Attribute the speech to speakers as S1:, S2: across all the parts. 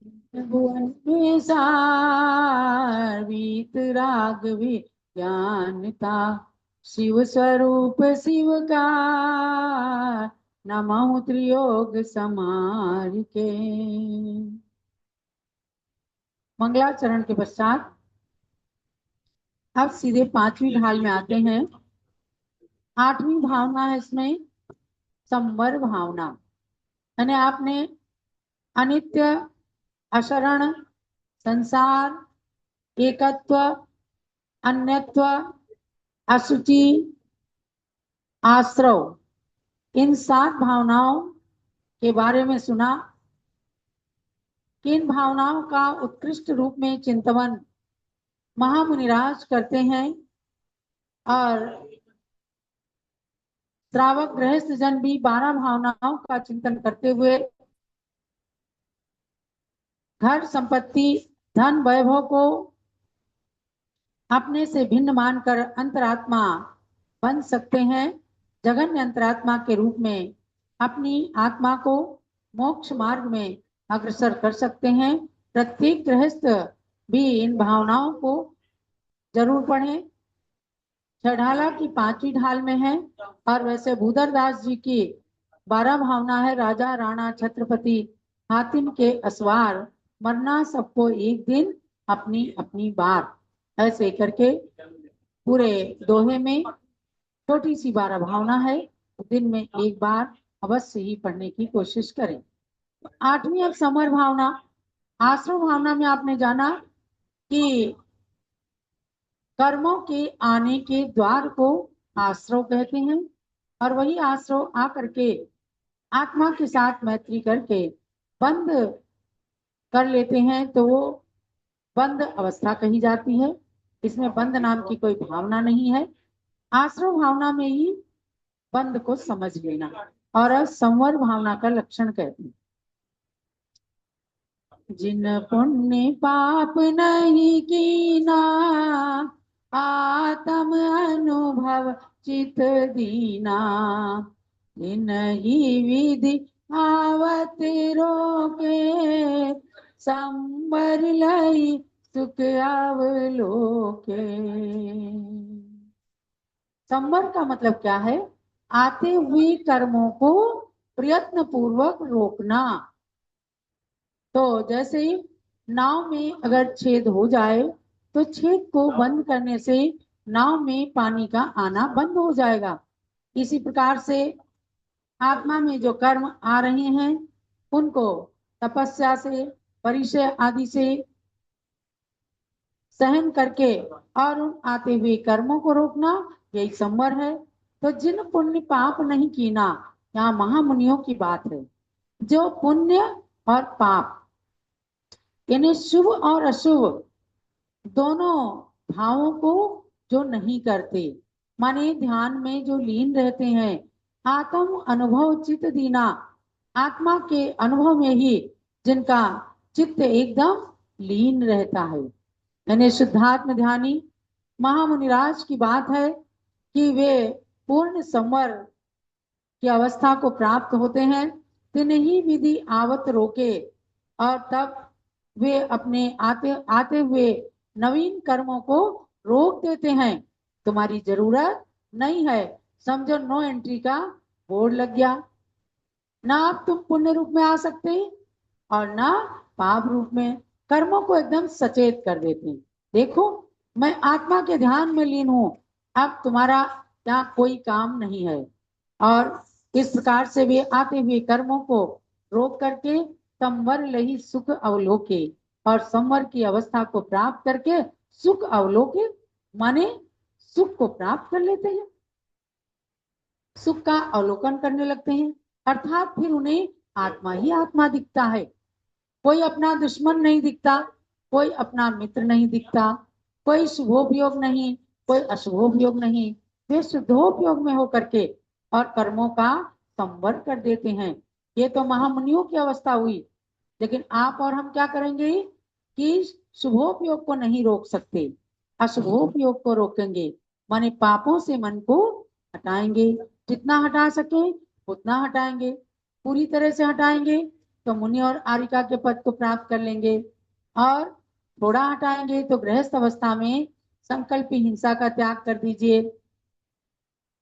S1: भुवन में सार वीतराग ज्ञानता, शिव स्वरूप शिव का नमः त्रियोग समार के। मंगलाचरण के पश्चात अब सीधे पांचवी ढाल में आते हैं। आठवीं भावना है इसमें संवर भावना, यानी आपने अनित्य, अशरण, संसार, एकत्व, अन्यत्व, अशुचि, आश्रव, इन 7 भावनाओं के बारे में सुना। इन भावनाओं का उत्कृष्ट रूप में चिंतन महामुनिराज करते हैं और श्रावक गृहस्थ जन भी 12 भावनाओं का चिंतन करते हुए घर, संपत्ति, धन, वैभव को अपने से भिन्न मानकर अंतरात्मा बन सकते हैं। जघन्य अंतरात्मा के रूप में अपनी आत्मा को मोक्ष मार्ग में अग्रसर कर सकते हैं। प्रत्येक गृहस्थ भी इन भावनाओं को जरूर पढ़ें। छठाला की 5वीं ढाल में है और वैसे भूधर दास जी की 12 भावना है। राजा, राणा, छत्रपति, हातिम के असवार, मरना सबको एक दिन, अपनी अपनी बार, ऐसे करके पूरे दोहे में छोटी सी 12 भावना है। दिन में एक बार अवश्य ही पढ़ने की कोशिश करें। 8वीं अब समर भावना। आश्रम भावना में आपने जाना कि कर्मों के आने के द्वार को आश्रव कहते हैं और वही आश्रव आकर के आत्मा के साथ मैत्री करके बंद कर लेते हैं तो वो बंद अवस्था कही जाती है। इसमें बंद नाम की कोई भावना नहीं है। आश्रव भावना में ही बंद को समझ लेना और अब संवर भावना का लक्षण कहते हैं। जिन पुण्य पाप नहीं कीना, आत्म अनुभव चित दीना, इनही विधि आवत रोके, संवर लई सुख अवलोके। संवर का मतलब क्या है? आते हुए कर्मों को प्रयत्न पूर्वक रोकना। तो जैसे ही नाव में अगर छेद हो जाए तो छेद को बंद करने से नाव में पानी का आना बंद हो जाएगा। इसी प्रकार से आत्मा में जो कर्म आ रहे हैं उनको तपस्या से, परिचय आदि से सहन करके और उन आते हुए कर्मों को रोकना, यही संवर है। तो जिन पुण्य पाप नहीं कीना, यहाँ महामुनियों की बात है। जो पुण्य और पाप यानी शुभ और अशुभ दोनों भावों को जो नहीं करते, माने ध्यान में जो लीन रहते हैं, आत्म अनुभव चित्त दीना, आत्मा के अनुभव में ही जिनका चित्त एकदम लीन रहता है, यानी शुद्धात्म ध्यानी महामुनिराज की बात है कि वे पूर्ण संवर की अवस्था को प्राप्त होते हैं। तिन्ही विधि आवत रोके और तब वे अपने आते हुए नवीन कर्मों को रोक देते हैं। तुम्हारी जरूरत नहीं है, समझो नो एंट्री का बोर्ड लग गया। ना आप तुम पुण्य रूप में आ सकते और ना पाप रूप में। कर्मों को एकदम सचेत कर देते हैं। देखो, मैं आत्मा के ध्यान में लीन हूं, अब तुम्हारा यहाँ कोई काम नहीं है। और इस प्रकार से वे आते हुए कर्मों को रोक करके संवर लही सुख अवलोके, और संवर की अवस्था को प्राप्त करके सुख अवलोके माने सुख को प्राप्त कर लेते हैं, सुख का अवलोकन करने लगते हैं। अर्थात फिर उन्हें आत्मा ही आत्मा दिखता है। कोई अपना दुश्मन नहीं दिखता, कोई अपना मित्र नहीं दिखता, कोई शुभोपयोग नहीं, कोई अशुभोपयोग नहीं। वे शुद्धोपयोग में होकर के और कर्मों का संवर कर देते हैं। ये तो महामुनियों की अवस्था हुई। लेकिन आप और हम क्या करेंगे कि शुभोपयोग को नहीं रोक सकते, अशुभोपयोग को रोकेंगे। माने पापों से मन को हटाएंगे, जितना हटा सके उतना हटाएंगे, पूरी तरह से हटाएंगे तो मुनि और आरिका के पद को प्राप्त कर लेंगे। और थोड़ा हटाएंगे तो गृहस्थ अवस्था में संकल्पी हिंसा का त्याग कर दीजिए,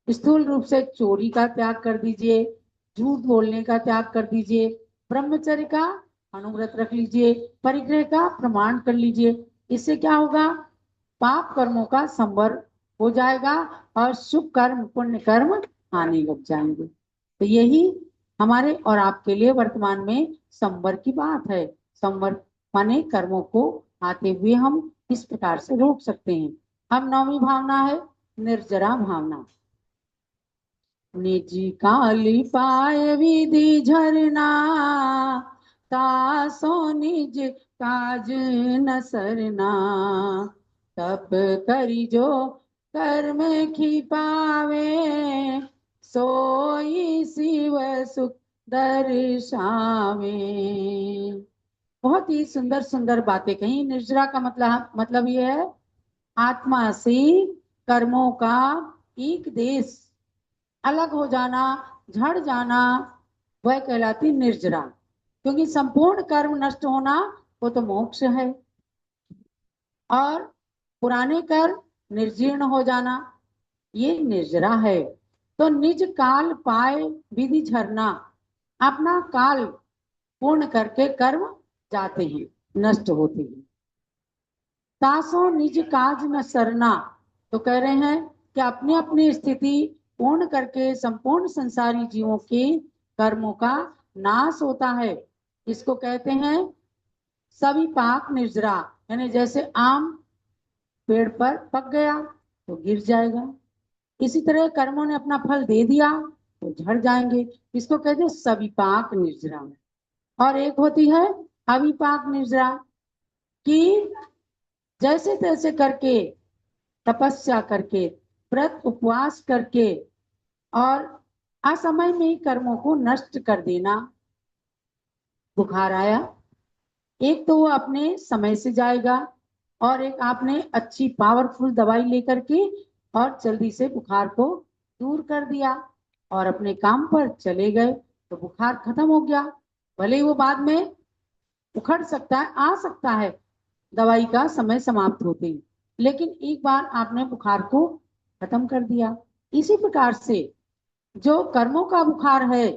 S1: स्थूल रूप से चोरी का त्याग कर दीजिए, झूठ बोलने का त्याग कर दीजिए, ब्रह्मचर्य का अनुव्रत रख लीजिए, परिग्रह का प्रमाण कर लीजिए। इससे क्या होगा? पाप कर्मों का संवर हो जाएगा और शुभ कर्म पुण्य कर्म आने लग जाएंगे। तो यही हमारे और आपके लिए वर्तमान में संवर की बात है। संवर माने कर्मों को आते हुए हम इस प्रकार से रोक सकते हैं। अब नौवीं भावना है निर्जरा भावना। निज काली पाए विधि झरना, तासो निज काज न सरना। तप करी जो कर्म खिपावे, सोई शिव सुख दर्शावे। बहुत ही सुंदर सुंदर बातें कही। निर्जरा का मतलब ये है आत्मा से कर्मों का एक देश अलग हो जाना, झड़ जाना, वह कहलाती निर्जरा। क्योंकि संपूर्ण कर्म नष्ट होना वो तो मोक्ष है, और पुराने कर्म निर्जीर्ण हो जाना ये निर्जरा है। तो निज काल पाए विधि झरना, अपना काल पूर्ण करके कर्म जाते हैं, नष्ट होते हैं। तासो निज काज न सरना, तो कह रहे हैं कि अपनी अपनी स्थिति पूर्ण करके संपूर्ण संसारी जीवों के कर्मों का नाश होता है। इसको कहते हैं सभी पाक निर्जरा। यानी जैसे आम पेड़ पर पक गया तो गिर जाएगा, इसी तरह कर्मों ने अपना फल दे दिया तो झड़ जाएंगे। इसको कहते हैं सविपाक निर्जरा। और एक होती है अविपाक निर्जरा, कि जैसे तैसे करके तपस्या करके व्रत उपवास करके और असमय में कर्मों को नष्ट कर देना। बुखार आया, एक तो वो अपने समय से जाएगा, और एक आपने अच्छी पावरफुल दवाई लेकर के और जल्दी से बुखार को दूर कर दिया और अपने काम पर चले गए तो बुखार खत्म हो गया। भले ही वो बाद में उखड़ सकता है, आ सकता है दवाई का समय समाप्त होते ही, लेकिन एक बार आपने बुखार को खत्म कर दिया। इसी प्रकार से जो कर्मों का बुखार है,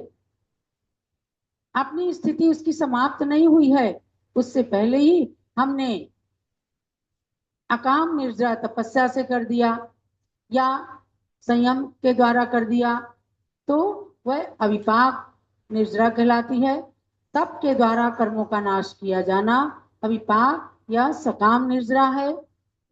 S1: अपनी स्थिति उसकी समाप्त नहीं हुई है, उससे पहले ही हमने अकाम निर्जरा तपस्या से कर दिया या संयम के द्वारा कर दिया, तो वह अविपाक निर्जरा कहलाती है। तप के द्वारा कर्मों का नाश किया जाना अविपाक या सकाम निर्जरा है।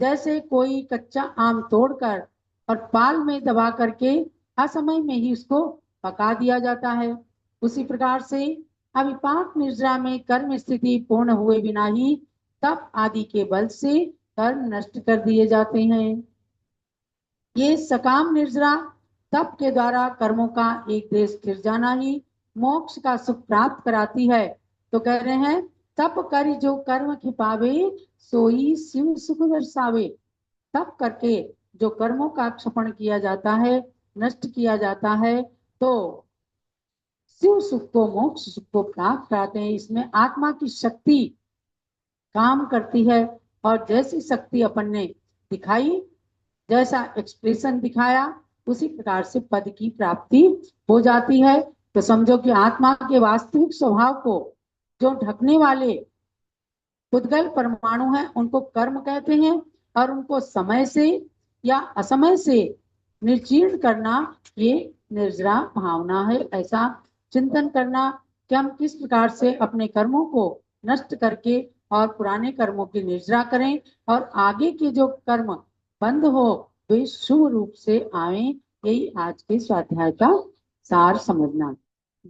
S1: जैसे कोई कच्चा आम तोड़कर और पाल में दबा करके असमय में ही उसको पका दिया जाता है, उसी प्रकार से अविपाक निर्जरा में कर्म स्थिति पूर्ण हुए बिना ही तप आदि के बल से कर्म नष्ट कर दिए जाते हैं। ये सकाम निर्जरा तप के द्वारा कर्मों का एक देश स्थिर जाना ही मोक्ष का सुख प्राप्त कराती है। तो कह रहे हैं तप करी जो कर्म खिपावे, सोई शिव सुख दर्शावे। तप करके जो कर्मों का क्षपण किया जाता है, नष्ट किया जाता है, तो शिव सुख को मोक्ष सुख को प्राप्त कराते हैं। इसमें आत्मा की शक्ति काम करती है, और जैसी शक्ति अपन ने दिखाई, जैसा एक्सप्रेशन दिखाया, उसी प्रकार से पद की प्राप्ति हो जाती है। तो समझो कि आत्मा के वास्तविक स्वभाव को जो ढकने वाले उद्गल परमाणु हैं उनको कर्म कहते हैं, और उनको समय से या असमय से निर्जीर्ण करना ये निर्जरा भावना है। ऐसा चिंतन करना कि हम किस प्रकार से अपने कर्मों को नष्ट करके और पुराने कर्मों की निर्जरा करें, और आगे के जो कर्म बंद हो वे शुभ रूप से आए। यही आज के स्वाध्याय का सार समझना।